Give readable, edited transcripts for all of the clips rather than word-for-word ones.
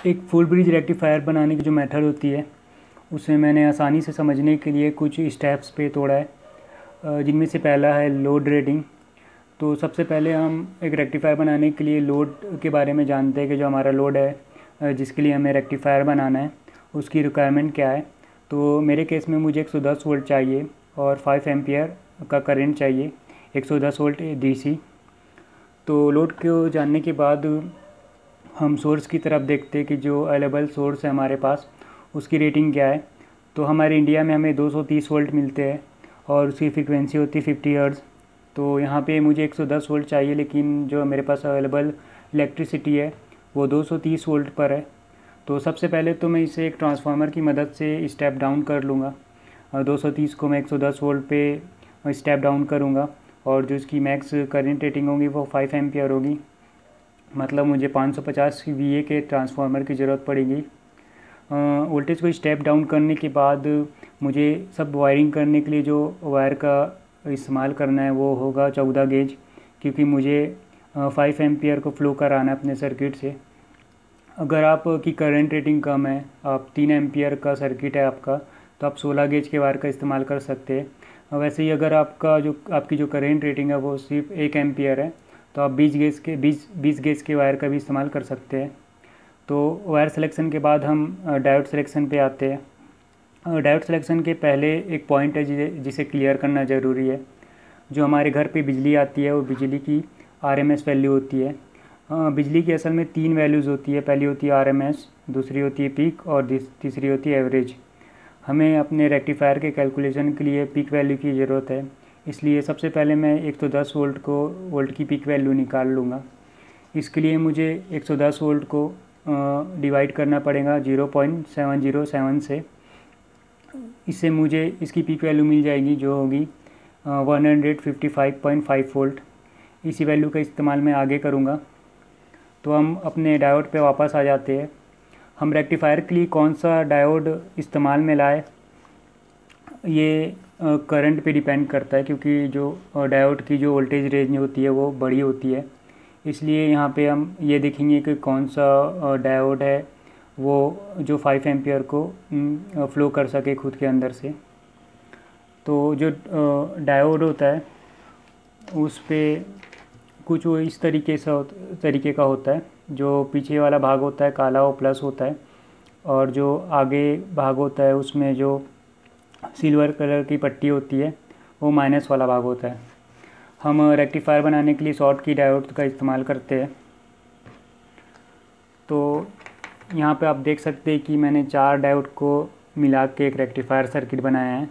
एक full bridge rectifier बनाने की जो मेथड होती है उसे मैंने आसानी से समझने के लिए कुछ स्टेप्स पे तोड़ा है, जिनमें से पहला है लोड रेटिंग। तो सबसे पहले हम एक रेक्टिफायर बनाने के लिए लोड के बारे में जानते हैं कि जो हमारा लोड है जिसके लिए हमें रेक्टिफायर बनाना है उसकी रिक्वायरमेंट क्या है। तो मेरे केस में मुझे 110 वोल्ट चाहिए और 5 एम्पियर का करंट चाहिए, 110 वोल्ट डीसी। तो लोड को जानने के बाद हम सोर्स की तरफ देखते हैं कि जो अवेलेबल सोर्स है हमारे पास उसकी रेटिंग क्या है। तो हमारे इंडिया में हमें 230 वोल्ट मिलते हैं और उसकी फ्रीक्वेंसी होती है 50 हर्ट्ज़। तो यहाँ पे मुझे 110 वोल्ट चाहिए, लेकिन जो मेरे पास अवेलेबल इलेक्ट्रिसिटी है वो 230 वोल्ट पर है। तो सबसे पहले तो मैं इसे एक ट्रांसफार्मर की मदद से स्टेप डाउन कर लूँगा। 230 को मैं 110 वोल्ट पे स्टेप डाउन करूँगा और जो इसकी मैक्स करंट रेटिंग होगी वो 5 एम्पियर होगी। मतलब मुझे 550 VA के ट्रांसफार्मर की ज़रूरत पड़ेगी। वोल्टेज को स्टेप डाउन करने के बाद मुझे सब वायरिंग करने के लिए जो वायर का इस्तेमाल करना है वो होगा 14 गेज, क्योंकि मुझे 5 एम्पियर को फ्लो कराना है अपने सर्किट से। अगर आपकी करंट रेटिंग कम है, आप 3 एम्पियर का सर्किट है आपका, तो आप 16 गेज के वायर का इस्तेमाल कर सकते हैं। वैसे ही अगर आपकी जो करंट रेटिंग है वो सिर्फ 1 एम्पियर है, तो आप 20 गेज के वायर का भी इस्तेमाल कर सकते हैं। तो वायर सिलेक्शन के बाद हम डायोड सिलेक्शन पे आते हैं। डायोड सिलेक्शन के पहले एक पॉइंट है जिसे क्लियर करना ज़रूरी है। जो हमारे घर पे बिजली आती है वो बिजली की RMS वैल्यू होती है। बिजली की असल में 3 वैल्यूज़ होती है। पहली होती है RMS, दूसरी होती है पीक और तीसरी होती है एवरेज। हमें अपने रेक्टिफायर के कैलकुलेशन के लिए पीक वैल्यू की ज़रूरत है, इसलिए सबसे पहले मैं 110 वोल्ट की पीक वैल्यू निकाल लूँगा। इसके लिए मुझे 110 वोल्ट को डिवाइड करना पड़ेगा 0.707 से। इससे मुझे इसकी पीक वैल्यू मिल जाएगी जो होगी 155.5 वोल्ट। इसी वैल्यू का इस्तेमाल मैं आगे करूँगा। तो हम अपने डायोड पे वापस आ जाते हैं। हम रेक्टिफायर के लिए कौन सा डायोड इस्तेमाल में लाए ये करंट पे डिपेंड करता है, क्योंकि जो डायोड की जो वोल्टेज रेंज होती है वो बड़ी होती है। इसलिए यहाँ पे हम ये देखेंगे कि कौन सा डायोड है वो जो 5 एम्पियर को फ्लो कर सके खुद के अंदर से। तो जो डायोड होता है उस पे कुछ वो इस तरीके का होता है। जो पीछे वाला भाग होता है काला वो प्लस होता है, और जो आगे भाग होता है उसमें जो सिल्वर कलर की पट्टी होती है वो माइनस वाला भाग होता है। हम रेक्टिफायर बनाने के लिए शॉर्ट की डायोड का इस्तेमाल करते हैं। तो यहाँ पे आप देख सकते हैं कि मैंने 4 डायोड को मिला के एक रेक्टिफायर सर्किट बनाया है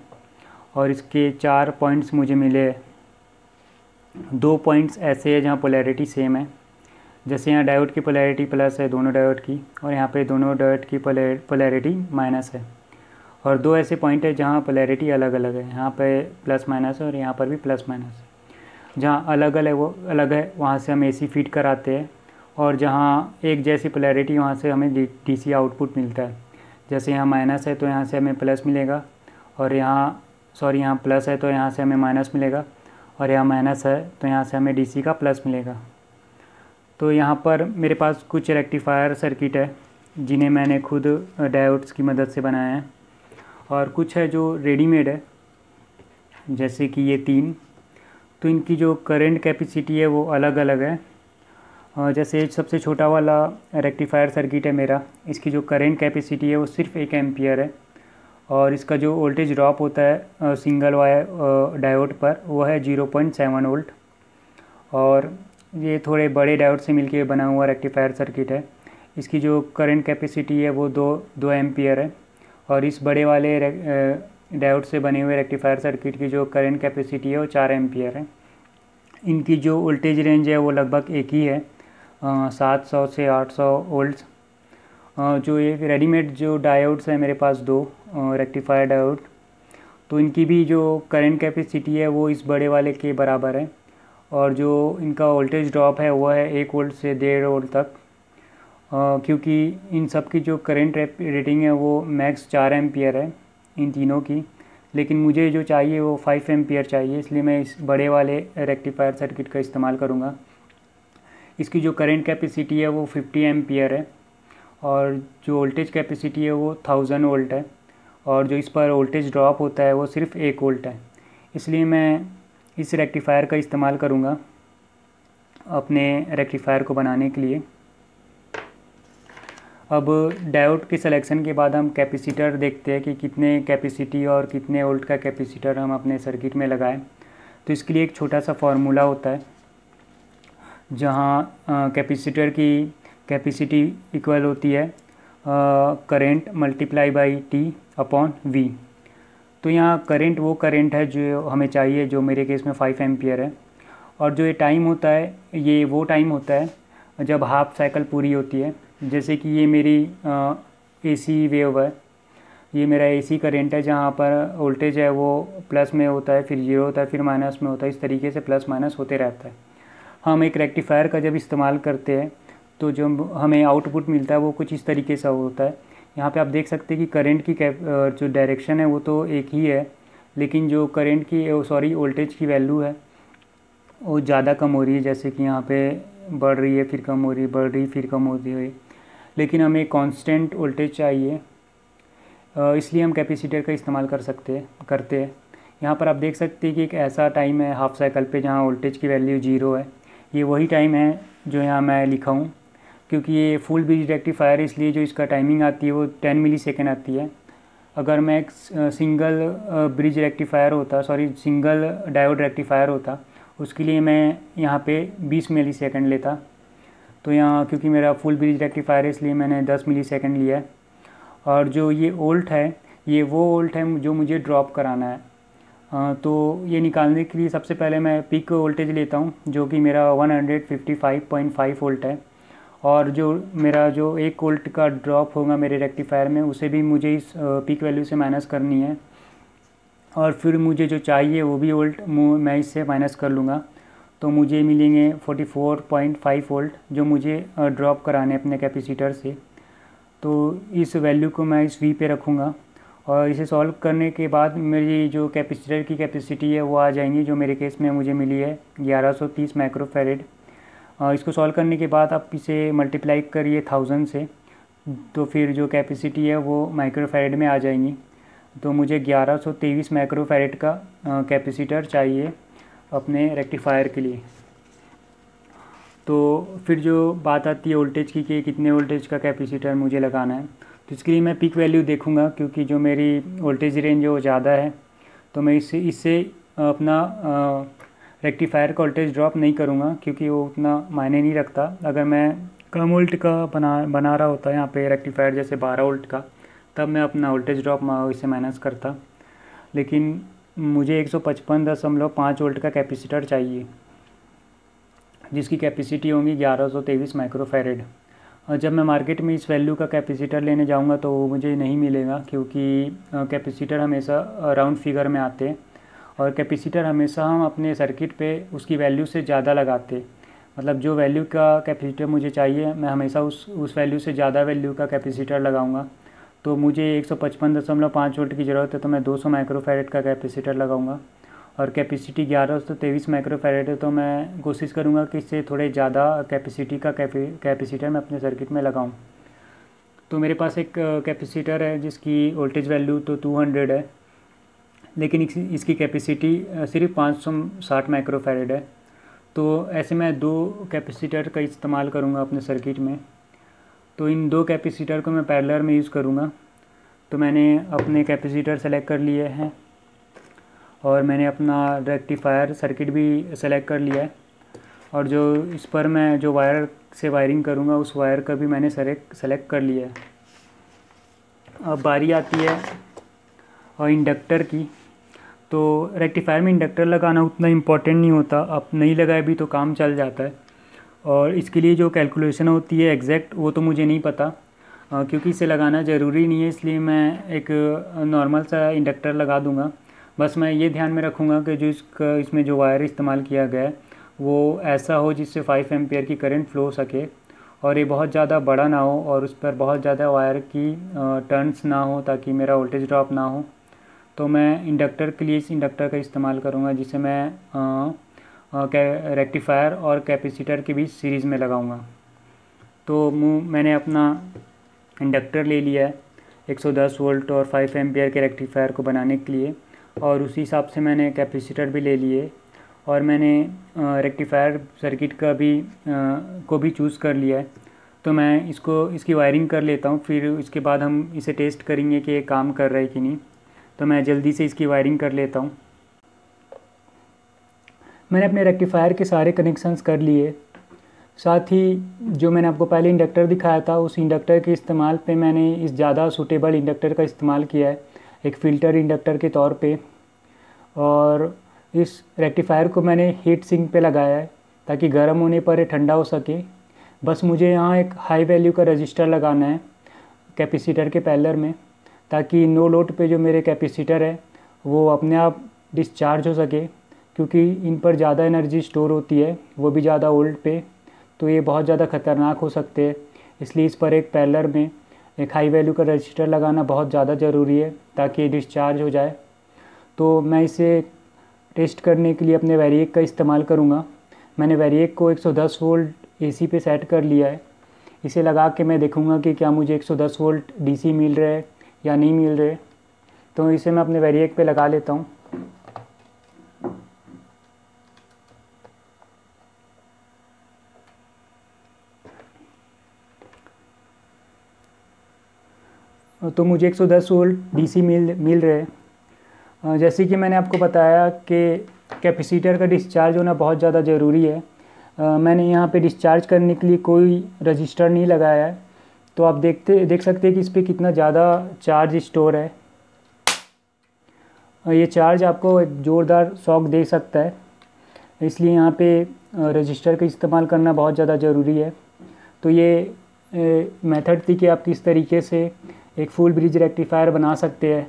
और इसके 4 पॉइंट्स मुझे मिले। 2 पॉइंट्स ऐसे हैं जहाँ पोलैरिटी सेम है, जैसे यहाँ डायोड की पोलैरिटी प्लस है दोनों डायोड की, और यहाँ पे दोनों डायोड की पोलैरिटी माइनस है। और 2 ऐसे पॉइंट है जहाँ पोलैरिटी अलग अलग है, यहाँ पे प्लस माइनस है और यहाँ पर भी प्लस माइनस है। जहाँ अलग अलग है वहाँ से हम AC फीड कराते हैं, और जहाँ एक जैसी पोलैरिटी वहाँ से हमें DC आउटपुट मिलता है। जैसे यहाँ माइनस है तो यहाँ से हमें प्लस मिलेगा, और यहाँ प्लस है तो यहाँ से हमें माइनस मिलेगा, और यहाँ माइनस है तो यहाँ से हमें DC का प्लस मिलेगा। तो यहाँ पर मेरे पास कुछ रेक्टिफायर सर्किट है जिन्हें मैंने खुद डायोड्स की मदद से बनाया है, और कुछ है जो रेडीमेड है, जैसे कि ये 3। तो इनकी जो करंट कैपेसिटी है वो अलग अलग है। जैसे सबसे छोटा वाला रेक्टिफायर सर्किट है मेरा, इसकी जो करंट कैपेसिटी है वो सिर्फ 1 एम्पियर है, और इसका जो वोल्टेज ड्रॉप होता है सिंगल वायर डायोड पर वो है 0.7 वोल्ट। और ये थोड़े बड़े डायोड से मिलके बना हुआ रेक्टिफायर सर्किट है। इसकी जो करंट कैपेसिटी है वो 2 एम्पियर है, और इस बड़े वाले डायोड से बने हुए रेक्टिफायर सर्किट की जो करंट कैपेसिटी है वो 4 एम्पियर है। इनकी जो वोल्टेज रेंज है वो लगभग एक ही है, 700 से 800 वोल्ट्स। जो ये रेडीमेड जो डायोड्स है मेरे पास 2 रेक्टिफायर डायोड, तो इनकी भी जो करंट कैपेसिटी है वो इस बड़े वाले के बराबर है, और जो इनका वोल्टेज ड्रॉप है वो है 1 वोल्ट से 1.5 वोल्ट तक। क्योंकि इन सब की जो करंट रेटिंग है वो मैक्स 4 एम्पियर है इन तीनों की, लेकिन मुझे जो चाहिए वो 5 एम्पियर चाहिए, इसलिए मैं इस बड़े वाले रेक्टिफायर सर्किट का इस्तेमाल करूँगा। इसकी जो करंट कैपेसिटी है वो 50 एम्पियर है, और जो वोल्टेज कैपेसिटी है वो 1000 वोल्ट है, और जो इस पर वोल्टेज ड्रॉप होता है वो सिर्फ 1 वोल्ट है। इसलिए मैं इस रेक्टिफायर का इस्तेमाल करूँगा अपने रेक्टिफायर को बनाने के लिए। अब डायोड के सिलेक्शन के बाद हम कैपेसिटर देखते हैं कि कितने कैपेसिटी और कितने वोल्ट का कैपेसिटर हम अपने सर्किट में लगाएं। तो इसके लिए एक छोटा सा फार्मूला होता है जहां कैपेसिटर की कैपेसिटी इक्वल होती है current multiply by T upon V. तो यहाँ करंट वो करंट है जो हमें चाहिए, जो मेरे केस में 5 एम्पियर है, और जो ये टाइम होता है ये वो टाइम होता है जब हाफ साइकिल पूरी होती है। जैसे कि ये मेरी एसी वेव है, ये मेरा एसी करंट है जहाँ पर वोल्टेज है वो प्लस में होता है, फिर जीरो होता है, फिर माइनस में होता है, इस तरीके से प्लस माइनस होते रहता है। हम एक रेक्टिफायर का जब इस्तेमाल करते हैं तो जो हमें आउटपुट मिलता है वो कुछ इस तरीके से होता है। यहाँ पे आप देख सकते हैं कि करंट की जो डायरेक्शन है वो तो एक ही है, लेकिन जो करंट की वोल्टेज की वैल्यू है वो ज़्यादा कम हो रही है। जैसे कि यहाँ पे बढ़ रही है, फिर कम हो रही है, बढ़ रही फिर कम होती है, लेकिन हमें कांस्टेंट वोल्टेज चाहिए, इसलिए हम कैपेसिटर का इस्तेमाल करते हैं। यहाँ पर आप देख सकते हैं कि एक ऐसा टाइम है हाफ साइकिल पे जहाँ वोल्टेज की वैल्यू 0 है। ये वही टाइम है जो यहाँ मैं लिखा हूँ, क्योंकि ये फुल ब्रिज रेक्टिफायर है इसलिए जो इसका टाइमिंग आती है वो 10 मिलीसेकंड आती है। अगर मैं एक सिंगल ब्रिज रेक्टिफायर होता, सिंगल डायोड रेक्टिफायर होता, उसके लिए मैं यहाँ पे 20 मिलीसेकंड लेता। तो यहाँ क्योंकि मेरा फुल ब्रिज रेक्टिफायर है इसलिए मैंने 10 मिलीसेकंड लिया है। और जो ये वोल्ट है ये वो वोल्ट है जो मुझे ड्रॉप कराना है। तो ये निकालने के लिए सबसे पहले मैं पीक वोल्टेज लेता हूँ जो कि मेरा 155.5 वोल्ट है, और जो मेरा जो 1 वोल्ट का ड्रॉप होगा मेरे रेक्टिफायर में उसे भी मुझे इस पीक वैल्यू से माइनस करनी है, और फिर मुझे जो चाहिए वो भी वोल्ट मैं इससे माइनस कर लूँगा। तो मुझे मिलेंगे 44.5 वोल्ट जो मुझे ड्रॉप कराने अपने कैपेसिटर से। तो इस वैल्यू को मैं इस वी पे रखूँगा, और इसे सॉल्व करने के बाद मेरी जो कैपेसिटर की कैपेसिटी है वो आ जाएंगी, जो मेरे केस में मुझे मिली है 1130 माइक्रोफैरेड। इसको सॉल्व करने के बाद आप इसे मल्टीप्लाई करिए 1000 से, तो फिर जो कैपेसिटी है वो माइक्रोफैरेड में आ जाएंगी। तो मुझे 1123 माइक्रोफैरेड का कैपेसिटर चाहिए अपने रेक्टिफायर के लिए। तो फिर जो बात आती है वोल्टेज की कि कितने वोल्टेज का कैपेसिटर मुझे लगाना है, तो इसके लिए मैं पीक वैल्यू देखूंगा, क्योंकि जो मेरी वोल्टेज रेंज है वो ज़्यादा है। तो मैं इससे अपना रेक्टिफायर का वोल्टेज ड्रॉप नहीं करूंगा, क्योंकि वो उतना मायने नहीं रखता। अगर मैं कम वोल्ट का बना रहा होता यहाँ पे रेक्टिफायर जैसे 12 वोल्ट का, तब मैं अपना वोल्टेज ड्रॉप इससे माइनस करता। लेकिन मुझे 155.5 वोल्ट का कैपेसिटर चाहिए जिसकी कैपेसिटी होगी 1123 माइक्रोफैरेड। और जब मैं मार्केट में इस वैल्यू का कैपेसिटर लेने जाऊंगा तो वो मुझे नहीं मिलेगा, क्योंकि कैपेसिटर हमेशा राउंड फिगर में आते हैं, और कैपेसिटर हमेशा हम अपने सर्किट पे उसकी वैल्यू से ज़्यादा लगाते। मतलब जो वैल्यू का कैपेसिटर मुझे चाहिए मैं हमेशा उस वैल्यू से ज़्यादा वैल्यू का कैपेसिटर लगाऊंगा। तो मुझे 155.5 वोल्ट की ज़रूरत है तो मैं 200 माइक्रोफैरेड का कैपेसिटर लगाऊंगा, और कैपेसिटी 1123 माइक्रोफैरेड है तो मैं कोशिश करूंगा कि इससे थोड़े ज़्यादा कैपेसिटी का कैपेसिटर मैं अपने सर्किट में लगाऊं। तो मेरे पास एक कैपेसिटर है जिसकी वोल्टेज वैल्यू तो 200 है, लेकिन इसकी कैपेसिटी सिर्फ 560 माइक्रोफैरेड है। तो ऐसे मैं 2 कैपेसिटर का इस्तेमाल करूंगा अपने सर्किट में। तो इन 2 कैपेसिटर को मैं पैरेलल में यूज़ करूंगा। तो मैंने अपने कैपेसिटर सेलेक्ट कर लिए हैं, और मैंने अपना रेक्टिफायर सर्किट भी सेलेक्ट कर लिया है, और जो इस पर मैं जो वायर से वायरिंग करूंगा उस वायर का भी मैंने सेलेक्ट कर लिया है। अब बारी आती है और इंडक्टर की। तो रेक्टिफायर में इंडक्टर लगाना उतना इम्पोर्टेंट नहीं होता, आप नहीं लगाए भी तो काम चल जाता है। और इसके लिए जो कैलकुलेशन होती है एग्जैक्ट वो तो मुझे नहीं पता, क्योंकि इसे लगाना ज़रूरी नहीं है, इसलिए मैं एक नॉर्मल सा इंडक्टर लगा दूंगा। बस मैं ये ध्यान में रखूँगा कि जो इसमें जो वायर इस्तेमाल किया गया है वो ऐसा हो जिससे 5 एम्पियर की करंट फ्लो हो सके, और ये बहुत ज़्यादा बड़ा ना हो और उस पर बहुत ज़्यादा वायर की टर्न्स ना हो, ताकि मेरा वोल्टेज ड्रॉप ना हो। तो मैं इंडक्टर के लिए इस इंडक्टर का इस्तेमाल करूँगा, जिसे मैं रेक्टिफायर और कैपेसिटर के बीच सीरीज़ में लगाऊँगा। तो मैंने अपना इंडक्टर ले लिया है 110 वोल्ट और 5 एम्पियर के रेक्टिफायर को बनाने के लिए, और उसी हिसाब से मैंने कैपेसिटर भी ले लिए और मैंने रेक्टिफायर सर्किट का भी को भी चूज़ कर लिया है। तो मैं इसकी वायरिंग कर लेता हूँ, फिर इसके बाद हम इसे टेस्ट करेंगे कि ये काम कर रहा है कि नहीं। तो मैं जल्दी से इसकी वायरिंग कर लेता हूँ। मैंने अपने रेक्टिफायर के सारे कनेक्शंस कर लिए। साथ ही जो मैंने आपको पहले इंडक्टर दिखाया था, उस इंडक्टर के इस्तेमाल पे मैंने इस ज़्यादा सूटेबल इंडक्टर का इस्तेमाल किया है एक फ़िल्टर इंडक्टर के तौर पे। और इस रेक्टिफायर को मैंने हीट सिंक पे लगाया है ताकि गर्म होने पर ये ठंडा हो सके। बस मुझे यहाँ एक हाई वैल्यू का रजिस्टर लगाना है कैपेसिटर के पैरेलल में, ताकि नो लोड पे जो मेरे कैपेसिटर है वो अपने आप डिस्चार्ज हो सके, क्योंकि इन पर ज़्यादा एनर्जी स्टोर होती है, वो भी ज़्यादा वोल्ट पे, तो ये बहुत ज़्यादा ख़तरनाक हो सकते हैं। इसलिए इस पर एक पैरेलल में एक हाई वैल्यू का रजिस्टर लगाना बहुत ज़्यादा ज़रूरी है ताकि ये डिस्चार्ज हो जाए। तो मैं इसे टेस्ट करने के लिए अपने वेरिएक का इस्तेमाल करूँगा। मैंने वेरिएक को 110 वोल्ट एसी पे सेट कर लिया है। इसे लगा के मैं देखूँगा कि क्या मुझे 110 वोल्ट डीसी मिल रहे हैं या नहीं मिल रहे। तो इसे मैं अपने वेरिएक पे लगा लेता हूँ। तो मुझे 110 वोल्ट डीसी मिल रहे हैं। जैसे कि मैंने आपको बताया कि कैपेसिटर का डिस्चार्ज होना बहुत ज़्यादा ज़रूरी है। मैंने यहाँ पे डिस्चार्ज करने के लिए कोई रजिस्टर नहीं लगाया है, तो आप देख सकते हैं कि इस पर कितना ज़्यादा चार्ज स्टोर है। ये चार्ज आपको एक ज़ोरदार शॉक दे सकता है, इसलिए यहाँ पे रजिस्टर का इस्तेमाल करना बहुत ज़्यादा ज़रूरी है। तो ये मेथड थी कि आप किस तरीके से एक फुल ब्रिज रेक्टिफायर बना सकते हैं।